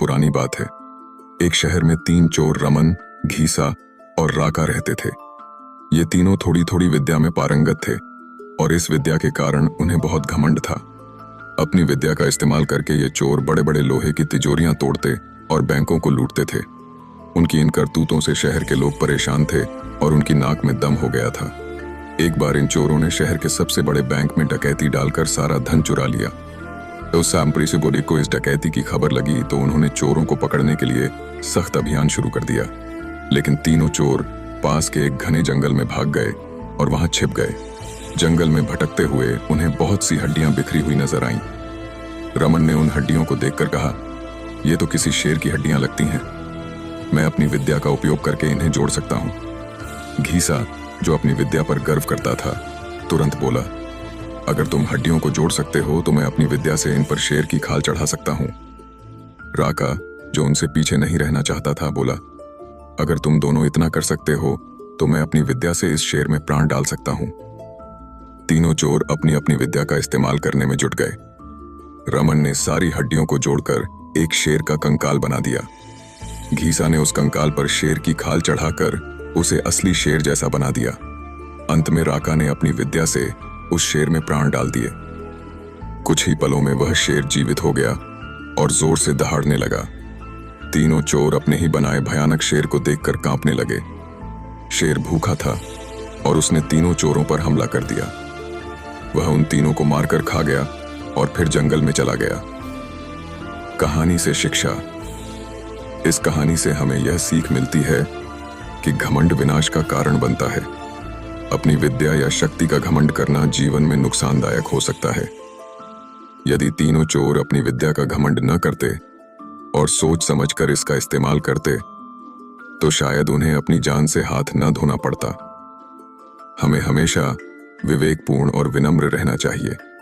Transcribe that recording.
पुरानी बात है। एक शहर में 3 चोर रमन, घीसा और राका रहते थे। ये तीनों थोड़ी थोड़ी विद्या में पारंगत थे और इस विद्या के कारण उन्हें बहुत घमंड था। अपनी विद्या का इस्तेमाल करके ये चोर बड़े बड़े लोहे की तिजोरियां तोड़ते और बैंकों को लूटते थे। उनकी इन करतूतों से शहर के लोग परेशान थे और उनकी नाक में दम हो गया था। एक बार इन चोरों ने शहर के सबसे बड़े बैंक में डकैती डालकर सारा धन चुरा लिया। उस सांप्री से बोली को इस डकैती की खबर लगी तो उन्होंने चोरों को पकड़ने के लिए सख्त अभियान शुरू कर दिया। लेकिन तीनों चोर पास के एक घने जंगल में भाग गए और वहां छिप गए। जंगल में भटकते हुए उन्हें बहुत सी हड्डियां बिखरी हुई नजर आईं। रमन ने उन हड्डियों को देखकर कहा, ये तो किसी शेर की हड्डियां लगती हैं। मैं अपनी विद्या का उपयोग करके इन्हें जोड़ सकता हूं। घीसा, जो अपनी विद्या पर गर्व करता था, तुरंत बोला, अगर तुम हड्डियों को जोड़ सकते हो तो मैं अपनी विद्या से इन पर शेर की खाल चढ़ा सकता हूं। राका, जो उनसे पीछे नहीं रहना चाहता था, बोला, अगर तुम दोनों इतना कर सकते हो तो मैं अपनी विद्या से इस शेर में प्राण डाल सकता हूं। तीनों चोर अपनी अपनी विद्या का इस्तेमाल करने में जुट गए। रमन ने सारी हड्डियों को जोड़कर एक शेर का कंकाल बना दिया। घीसा ने उस कंकाल पर शेर की खाल चढ़ाकर उसे असली शेर जैसा बना दिया। अंत में राका ने अपनी विद्या से उस शेर में प्राण डाल दिए। कुछ ही पलों में वह शेर जीवित हो गया और जोर से दहाड़ने लगा। तीनों चोर अपने ही बनाए भयानक शेर को देखकर कांपने लगे। शेर भूखा था और उसने तीनों चोरों पर हमला कर दिया। वह उन तीनों को मारकर खा गया और फिर जंगल में चला गया। कहानी से शिक्षा। इस कहानी से हमें यह सीख मिलती है कि घमंड विनाश का कारण बनता है। अपनी विद्या या शक्ति का घमंड करना जीवन में नुकसानदायक हो सकता है। यदि तीनों चोर अपनी विद्या का घमंड न करते और सोच समझकर इसका इस्तेमाल करते तो शायद उन्हें अपनी जान से हाथ न धोना पड़ता। हमें हमेशा विवेकपूर्ण और विनम्र रहना चाहिए।